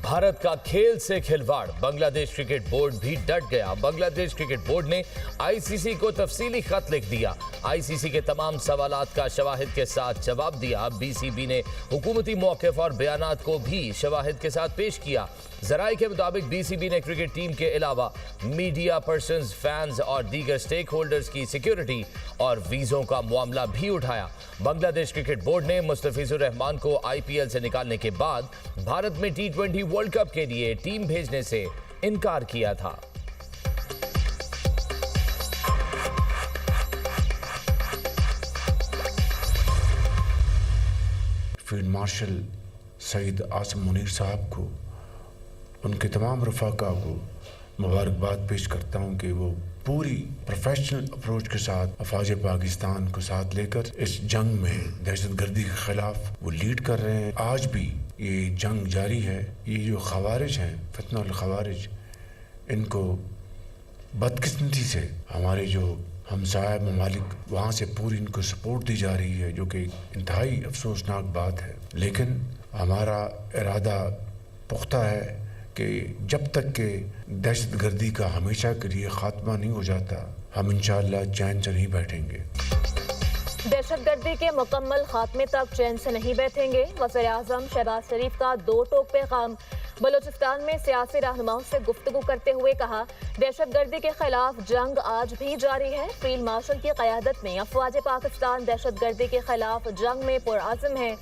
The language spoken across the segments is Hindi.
भारत का खेल से खिलवाड़, बांग्लादेश क्रिकेट बोर्ड भी डट गया। बांग्लादेश क्रिकेट बोर्ड ने आईसीसी को तफसीली खत लिख दिया। आईसीसी के तमाम सवालात का शवाहिद के साथ जवाब दिया। बीसीबी ने हुकूमती मौक़िफ़ और बयानात को भी शवाहिद के साथ पेश किया। ज़राए के मुताबिक बीसीबी ने क्रिकेट टीम के अलावा मीडिया पर्सन्स, फैंस और दीगर स्टेक होल्डर्स की सिक्योरिटी और वीज़ों का मामला भी उठाया। बांग्लादेश क्रिकेट बोर्ड ने मुस्तफिजुर रहमान को आईपीएल से निकालने के बाद भारत में T20 वर्ल्ड कप के लिए टीम भेजने से इनकार किया था। फील्ड मार्शल सईद आसिम मुनीर साहब को, उनके तमाम रफ़ाका को मुबारकबाद पेश करता हूँ कि वो पूरी प्रोफेशनल अप्रोच के साथ अफवाज पाकिस्तान को साथ लेकर इस जंग में दहशतगर्दी के खिलाफ वो लीड कर रहे हैं। आज भी ये जंग जारी है। ये जो खवारिज हैं, फितनल खवारिज, इनको बदकिस्मती से हमारे जो हमसाया ममालिक वहाँ से पूरी इनको सपोर्ट दी जा रही है, जो कि इंतहाई अफसोसनाक बात है। लेकिन हमारा इरादा पुख्ता है कि जब तक के दहशतगर्दी का हमेशा के लिए खात्मा नहीं हो जाता, हम इंशाअल्लाह चैन से नहीं बैठेंगे। दहशतगर्दी के मुकम्मल खात्मे तक चैन से नहीं बैठेंगे। वज़ीर आज़म शहबाज शरीफ का दो टोक पैगाम। बलूचिस्तान में सियासी रहनुमाओं से गुफ्तगू करते हुए कहा, दहशतगर्दी के खिलाफ जंग आज भी जारी है। फील्ड मार्शल की क़यादत में अफवाज पाकिस्तान दहशतगर्दी के खिलाफ जंग में पुरआज़म है।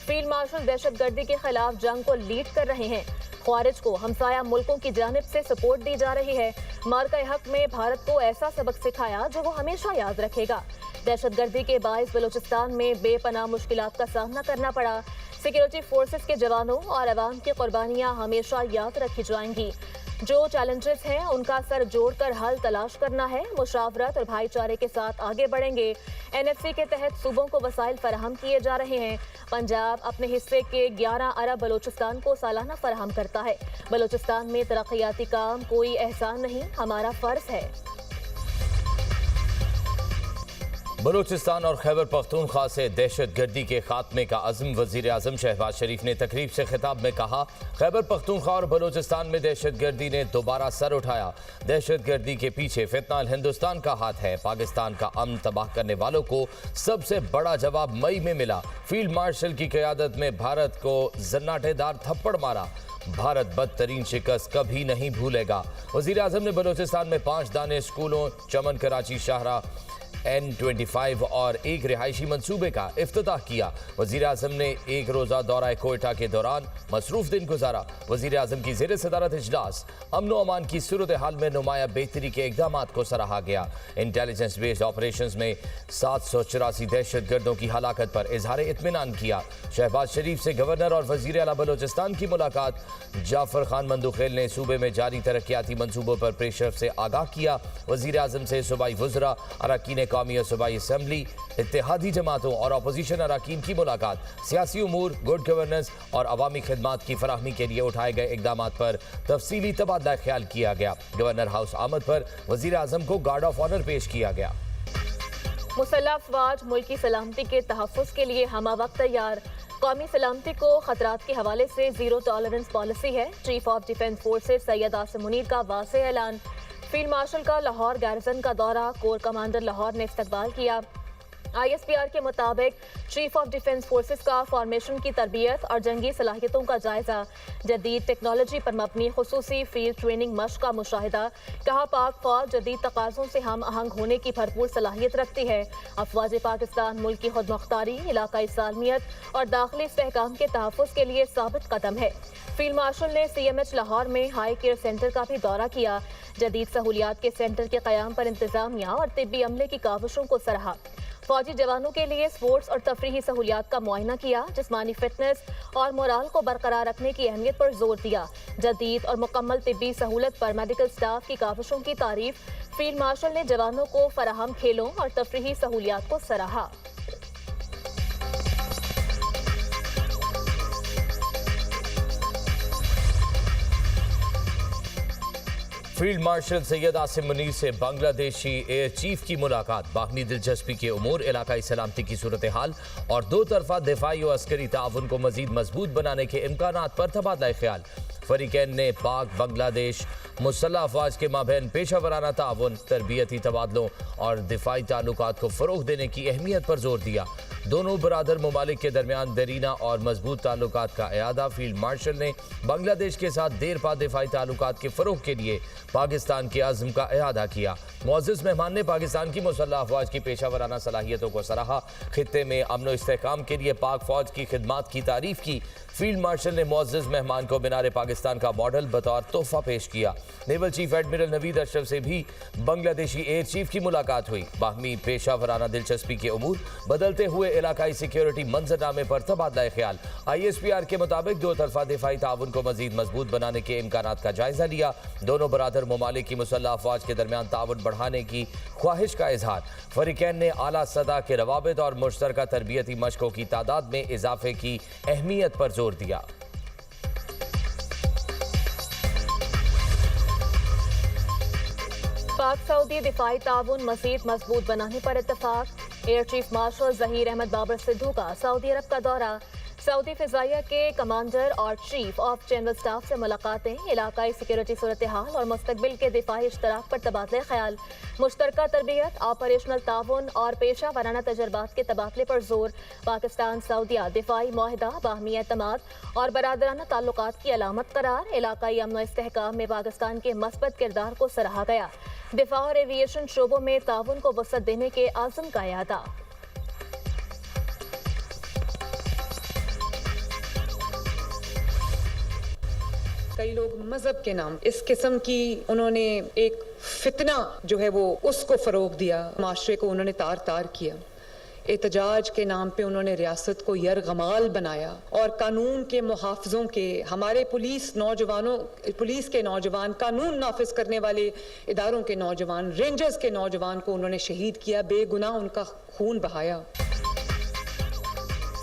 फील्ड मार्शल दहशतगर्दी के खिलाफ जंग को लीड कर रहे हैं। ख्वारिज को हमसाया मुल्कों की जानिब से सपोर्ट दी जा रही है। मार्का हक में भारत को ऐसा सबक सिखाया जो वो हमेशा याद रखेगा। दहशतगर्दी के बाइस बलूचिस्तान में बेपनाह मुश्किलात का सामना करना पड़ा। सिक्योरिटी फोर्सेस के जवानों और अवाम की कुर्बानियाँ हमेशा याद रखी जाएंगी। जो चैलेंजेस हैं उनका सर जोड़कर हल तलाश करना है। मुशावरत और भाईचारे के साथ आगे बढ़ेंगे। एनएफसी के तहत सूबों को वसाइल फराहम किए जा रहे हैं। पंजाब अपने हिस्से के 11 अरब बलूचिस्तान को सालाना फराहम करता है। बलूचिस्तान में तरक्याती काम कोई एहसान नहीं, हमारा फर्ज है। बलूचिस्तान और खैबर पख्तूनख्वा से दहशतगर्दी के खात्मे का अज़्म। वज़ीर आज़म शहबाज शरीफ ने तकरीब से खिताब में कहा, खैबर पख्तूनख्वा और बलूचिस्तान में दहशतगर्दी ने दोबारा सर उठाया। दहशतगर्दी के पीछे फितनाल हिंदुस्तान का हाथ है। पाकिस्तान का अमन तबाह करने वालों को सबसे बड़ा जवाब मई में मिला। फील्ड मार्शल की क़यादत में भारत को जन्नाटेदार थप्पड़ मारा। भारत बदतरीन शिकस्त कभी नहीं भूलेगा। वज़ीर आज़म ने बलूचिस्तान में 5 दाने स्कूलों, चमन, कराची, शाहरा, N25 और एक रिहायशी मंसूबे का इफ्तिताह किया। वज़ीर आज़म ने एक रोज़ा दौरा कोयटा के दौरान मसरूफ़ दिन गुजारा। वज़ीर आज़म की ज़ेर सदारत इजलास अमन व अमान की सूरत हाल में नुमाया बेहतरी के इक़दामात को सराहा गया। इंटेलिजेंस बेस्ड ऑपरेशंस में 784 दहशतगर्दों की हलाकत पर इजहार इत्मीनान किया। शहबाज शरीफ से गवर्नर और वज़ीर आला बलूचिस्तान की मुलाकात। जाफर खान मंदुखेल ने सूबे में जारी तरक्याती मंसूबों पर प्रेशर से आगाह किया। वज़ीर आज़म से सूबाई वज़रा, अरकान कौमी और सूबाई असम्बली, इत्तेहादी जमातों और अपोजिशन अरकान की मुलाकात। सियासी उमूर, गुड गवर्नेंस और अवामी खिदमात की फराहमी के लिए उठाए गए इक़दामात पर तफसीली तबादला ख्याल किया गया। गवर्नर हाउस आमद पर वज़ीर आज़म को गार्ड ऑफ ऑनर पेश किया गया। मुसल्लह अफ़वाज मुल्क की सलामती के तहफ़्फ़ुज़ के लिए हमा वक्त तैयार। कौमी सलामती को खतरात के हवाले से ज़ीरो टॉलरेंस पॉलिसी है। Chief of defence forces Syed Asim Munir का वाज़ेह ऐलान। फील्ड मार्शल का लाहौर गार्जिन का दौरा, कोर कमांडर लाहौर ने इस्तकबाल किया। ISPR के मुताबिक चीफ ऑफ डिफेंस फोर्सेस का फॉर्मेशन की तरबियत और जंगी सलाहियतों का जायजा। जदीद टेक्नोलॉजी पर मबनी खुसूसी फील्ड ट्रेनिंग मश्क का मुशाहिदा। कहा, पाक फौज जदीद तकाज़ों से हम आहंग होने की भरपूर सलाहियत रखती है। अफवाज पाकिस्तान मुल्क की खुद मुख्तारी, इलाकाई सालमियत और दाखिली इस्तेहकाम के तहफ़्फ़ुज़ के लिए साबित कदम है। फील्ड मार्शल ने CMH लाहौर में हाई केयर सेंटर का भी दौरा किया। जदीद सहूलियात के सेंटर के क़याम पर इंतजामिया और तिब्बी अमले की काविशों को सराहा। फौजी जवानों के लिए स्पोर्ट्स और तफरीही सहूलियात का मुआयना किया। जिस्मानी फिटनेस और मोराल को बरकरार रखने की अहमियत पर जोर दिया। जदीद और मुकम्मल तिब्बी सहूलत पर मेडिकल स्टाफ की काविशों की तारीफ। फील्ड मार्शल ने जवानों को फराहम खेलों और तफरीही सहूलियात को सराहा। फील्ड मार्शल सैयद आसिम मुनीर से बांग्लादेशी एयर चीफ की मुलाकात। बाहमी दिलचस्पी के उमूर, इलाकाई सलामती की सूरत हाल और दो तरफा दिफाई और अस्करी ताउन को मजीद मजबूत बनाने के इम्कानात पर तबादला ख्याल। फरीकैन ने पाक बांग्लादेश मुसल्लह अफवाज के माबैन पेशा वराना ताउन, तरबियती तबादलों और दिफाई ताल्लुकात को फ़रोग़ देने की अहमियत पर जोर दिया। दोनों बरादर ममालिक के दरमियान दरीना और मजबूत ताल्लुकात का इयादा। फील्ड मार्शल ने बांग्लादेश के साथ देर पा दिफाई ताल्लुकात के फ़रोग़ के लिए पाकिस्तान के अज़्म का इयादा किया। मुअज़्ज़िज़ मेहमान ने पाकिस्तान की मुसल्लह अफवाज की पेशा वराना सलाहियतों को सराहा। खित्ते में अमन व इस्तेहकाम के लिए पाक फ़ौज की खिदमात की तारीफ़ की। फील्ड मार्शल ने मुअज़्ज़िज़ मेहमान को मीनार पाकिस्तान का मॉडल बतौर तोहफ़ा पेश किया। Naval chief admiral Naveed Ashraf से भी बांग्लादेशी एयर चीफ की मुलाकात हुई। बाहमी पेशा वराना दिलचस्पी के उमूर, बदलते हुए इलाकाई सिक्योरिटी मंजरनामे पर तबादला ख्याल। ISPR के मुताबिक दो तरफा दिफाई ताउन को मजीद मजबूत बनाने के इम्कानात का जायजा लिया। दोनों बरादर ममालिक की मुसल्लह अफवाज के दरमियान ताउन बढ़ाने की ख्वाहिश का इजहार। फरीकैन ने आला सदा के रवाबित और मुश्तरका तरबियती मशकों की तादाद में इजाफे की अहमियत पर जोर दिया। पाक सऊदी दिफाई ताउन मज़ीद मजबूत बनाने पर इत्तफाक। Air chief marshal Zaheer Ahmed Babar Sidhu का सऊदी अरब का दौरा। सऊदी फ़िज़ाइया के कमांडर और चीफ ऑफ जनरल स्टाफ से मुलाकातें। इलाकाई सिक्योरिटी सूरत हाल और मुस्तकबिल के दिफाई इश्तराक पर तबादले ख्याल। मुश्तरका तरबियत, ऑपरेशनल ताउन और पेशा वराना तजर्बात के तबादले पर जोर। पाकिस्तान सऊदिया दिफाई मुआहदा बाहमी एतमाद और बरादराना ताल्लुकात की अलामत करार। इलाकाई अमन व इस्तेहकाम में पाकिस्तान के मस्बत किरदार को सराहा गया। दिफा और एविएशन शोबों में ताउन को वसअत देने के आज़म का इयादा। कई लोग मजहब के नाम इस किस्म की उन्होंने एक फितना जो है वो उसको फरोग दिया, माशरे को उन्होंने तार तार किया। एहतजाज के नाम पे उन्होंने रियासत को यरगमाल बनाया और कानून के मुहाफ़िज़ों के, हमारे पुलिस के नौजवान, कानून नाफिज करने वाले इदारों के नौजवान, रेंजर्स के नौजवान को उन्होंने शहीद किया, बेगुनाह उनका खून बहाया।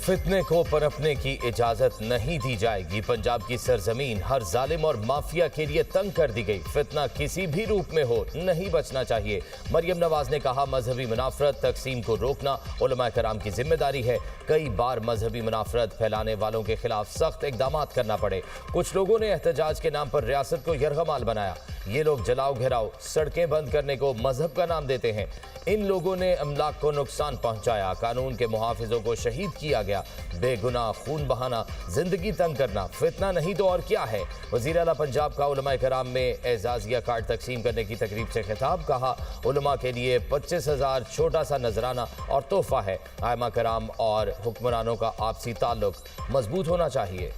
फितने को पनपने की इजाजत नहीं दी जाएगी। पंजाब की सरजमीन हर जालिम और माफिया के लिए तंग कर दी गई। फितना किसी भी रूप में हो नहीं बचना चाहिए। मरियम नवाज ने कहा, मजहबी मुनाफरत तकसीम को रोकना उलमा कराम की जिम्मेदारी है। कई बार मजहबी मुनाफरत फैलाने वालों के खिलाफ सख्त इकदाम करना पड़े। कुछ लोगों ने एहतजाज के नाम पर रियासत को यरगमाल बनाया। ये लोग जलाओ घेराव, सड़कें बंद करने को मजहब का नाम देते हैं। इन लोगों ने अमलाक को नुकसान पहुंचाया, कानून के मुहाफिजों को शहीद किया गया। बेगुनाह खून बहाना, जिंदगी तंग करना फितना नहीं तो और क्या है। वज़ीर आला पंजाब का उलमा कराम में एजाजिया कार्ड तकसीम करने की तकरीब से खिताब। कहा, उलमा के लिए 25,000 छोटा सा नजराना और तोहफा है। आइमा कराम और हुक्मरानों का आपसी ताल्लुक मजबूत होना चाहिए।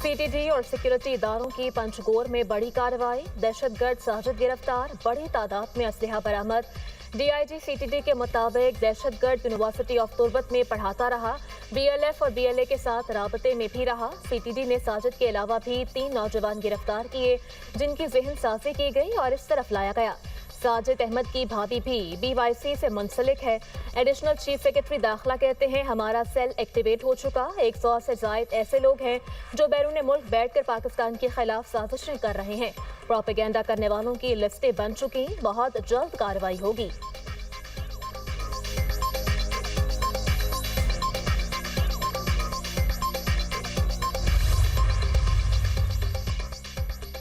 CTD और सिक्योरिटी इदारों की पंचगोर में बड़ी कार्रवाई। दहशतगर्द साजिद गिरफ्तार, बड़ी तादाद में असलहा बरामद। DIG CTD के मुताबिक दहशतगर्द यूनिवर्सिटी ऑफ तुर्बत में पढ़ाता रहा। BLF और BLA के साथ राबते में भी रहा। CTD ने साजिद के अलावा भी 3 नौजवान गिरफ्तार किए, जिनकी जहन साजी की गई और इस तरफ लाया गया। साजिद अहमद की भाभी भी BYC से मुंसलिक है। एडिशनल चीफ सेक्रेटरी दाखिला कहते हैं, हमारा सेल एक्टिवेट हो चुका। 100 से जायद ऐसे लोग हैं जो बैरून मुल्क बैठकर पाकिस्तान के खिलाफ साजिशें कर रहे हैं। प्रोपेगेंडा करने वालों की लिस्टें बन चुकी, बहुत जल्द कार्रवाई होगी।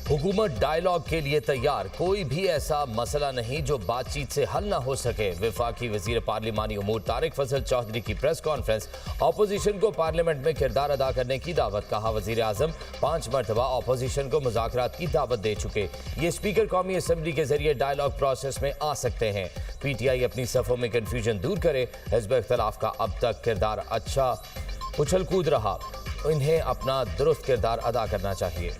हुकूमत डायलॉग के लिए तैयार। कोई भी ऐसा मसला नहीं जो बातचीत से हल ना हो सके। वफाकी वजीर पार्लिमानी उमूर तारिक फजल चौधरी की प्रेस कॉन्फ्रेंस। अपोजिशन को पार्लियामेंट में किरदार अदा करने की दावत। कहा, वजीर आजम 5 मरतबा अपोजिशन को मुज़ाकरात की दावत दे चुके। ये स्पीकर कौमी असम्बली के जरिए डायलॉग प्रोसेस में आ सकते हैं। PTI अपनी सफ़ों में कन्फ्यूजन दूर करे। हिज़्ब इख्तिलाफ का अब तक किरदार अच्छा उछल कूद रहा, इन्हें अपना दुरुस्त किरदार अदा करना चाहिए।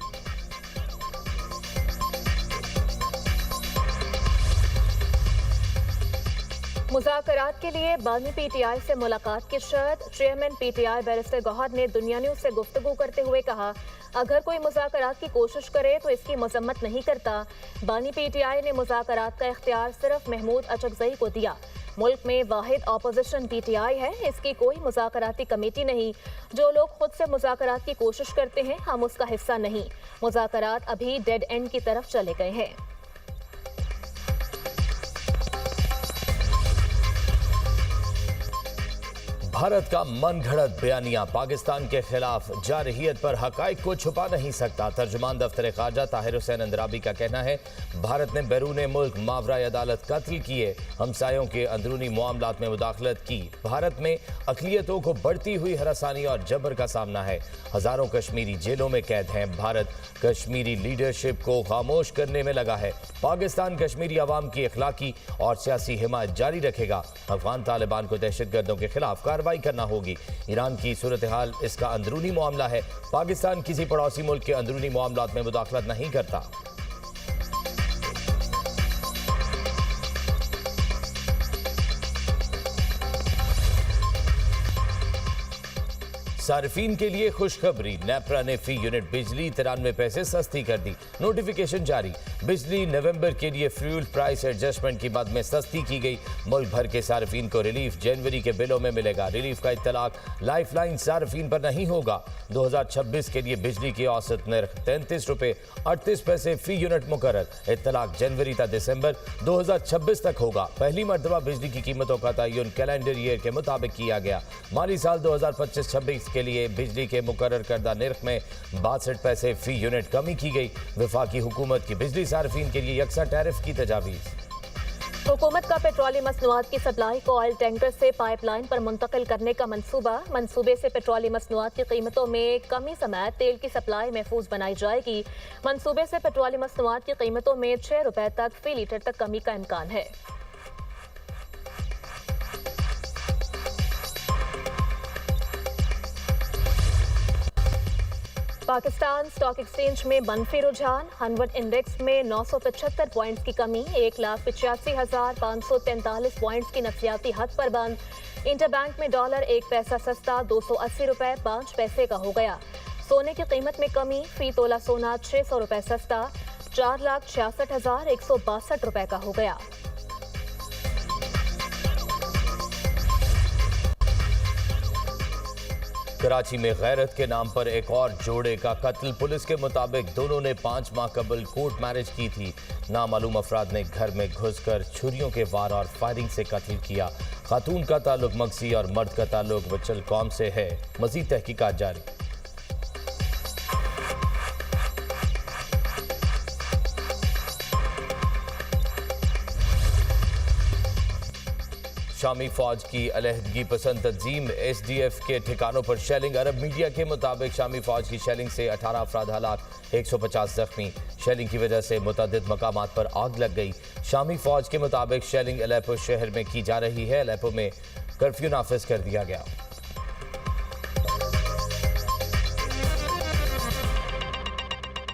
मुज़ाकरात के लिए बानी PTI से मुलाकात की शर्त। चेयरमैन PTI बैरिस्टर गौहर ने दुनिया न्यूज़ से गुफ्तगू करते हुए कहा, अगर कोई मुज़ाकरात की कोशिश करे तो इसकी मजम्मत नहीं करता। बानी PTI ने मुज़ाकरात का इख्तियार सिर्फ महमूद अचकज़ई को दिया। मुल्क में वाहिद अपोजिशन PTI है, इसकी कोई मुज़ाकराती कमेटी नहीं। जो लोग खुद से मुज़ाकरात की कोशिश करते हैं, हम उसका हिस्सा नहीं। मुज़ाकरात अभी डेड एंड की तरफ चले गए हैं। भारत का मन घड़त बयानिया पाकिस्तान के खिलाफ जारहियत पर हकाइक को छुपा नहीं सकता। तर्जुमान दफ्तर खारजा ताहिर हुसैन अंद्राबी का कहना है, भारत ने बैरून मुल्क मावरा अदालत कत्ल किए, हमसायों के अंदरूनी मामलात में मुदाखलत की। भारत में अक़लियतों को बढ़ती हुई हरासानी और जबर का सामना है। हज़ारों कश्मीरी जेलों में कैद हैं। भारत कश्मीरी लीडरशिप को खामोश करने में लगा है। पाकिस्तान कश्मीरी अवाम की अखलाकी और सियासी हिमायत जारी रखेगा। अफगान तालिबान को दहशतगर्दों के खिलाफ कार्रवाई करना होगी। ईरान की सूरत हाल इसका अंदरूनी मामला है। पाकिस्तान किसी पड़ोसी मुल्क के अंदरूनी मामलात में मुदाखलत नहीं करता। सार्फिन के लिए खुशखबरी, नेपरा ने फी यूनिट बिजली 93 पैसे सस्ती कर दी। नोटिफिकेशन जारी। बिजली नवंबर के लिए फ्यूल प्राइस एडजस्टमेंट की मद में सस्ती की गई। मुल्क भर के सार्फिन को रिलीफ जनवरी के बिलों में मिलेगा। रिलीफ का इत्तलाक लाइफलाइन सार्फिन पर नहीं होगा। 2026 के लिए बिजली की औसत नर्ख 33 रुपये 38 पैसे फी यूनिट मुकर्रर। इत्तलाक जनवरी तक दिसंबर 2026 तक होगा। पहली मरतबा बिजली की कीमतों का तयन कैलेंडर ईयर के मुताबिक किया गया। माली साल 2025-26 के लिए बिजली के मुकर्रर करदा निर्ख में 62 पैसे फी यूनिट कमी की गई। वफाकी हुकूमत की बिजली सार्फिन के लिए यकसा टैरिफ की तजावीज़। हुकूमत का पेट्रोलियम मसनूआत की सप्लाई को ऑयल टैंकर से पाइपलाइन पर मुंतकिल करने का मंसूबा। मंसूबे से पेट्रोलियम मसनूआत की कीमतों में कमी समेत तेल की सप्लाई महफूज बनाई जाएगी। मंसूबे से पेट्रोलियम मसनूआत की कीमतों में 6 रुपए तक फी लीटर तक कमी का इम्कान है। पाकिस्तान स्टॉक एक्सचेंज में मनफी रुझान। हनवट इंडेक्स में 975 पॉइंट्स की कमी, 1,85,543 पॉइंट्स की नफसियाती हद पर बंद। इंटरबैंक में डॉलर 1 पैसा सस्ता 280 रुपए 5 पैसे का हो गया। सोने की कीमत में कमी, फी तोला सोना 600 रुपए सस्ता 4,66,162 रुपए का हो गया। कराची में गैरत के नाम पर एक और जोड़े का कत्ल। पुलिस के मुताबिक दोनों ने 5 माह कबल कोर्ट मैरिज की थी। नामालूम अफराद ने घर में घुसकर छुरियों के वार और फायरिंग से कत्ल किया। खातून का ताल्लुक मगसी और मर्द का ताल्लुक बचल कौम से है। मजीद तहकीकात जारी। शामी फौज की अलहदगी पसंद तंजीम SDF के ठिकानों पर शेलिंग। अरब मीडिया के मुताबिक शामी फौज की शेलिंग से 18 अफराद हलाक, 150 जख्मी। शेलिंग की वजह से मुतअद्दिद मकामात पर आग लग गई। शामी फौज के मुताबिक शेलिंग अलेप्पो शहर में की जा रही है। अलेप्पो में कर्फ्यू नाफिज कर दिया गया।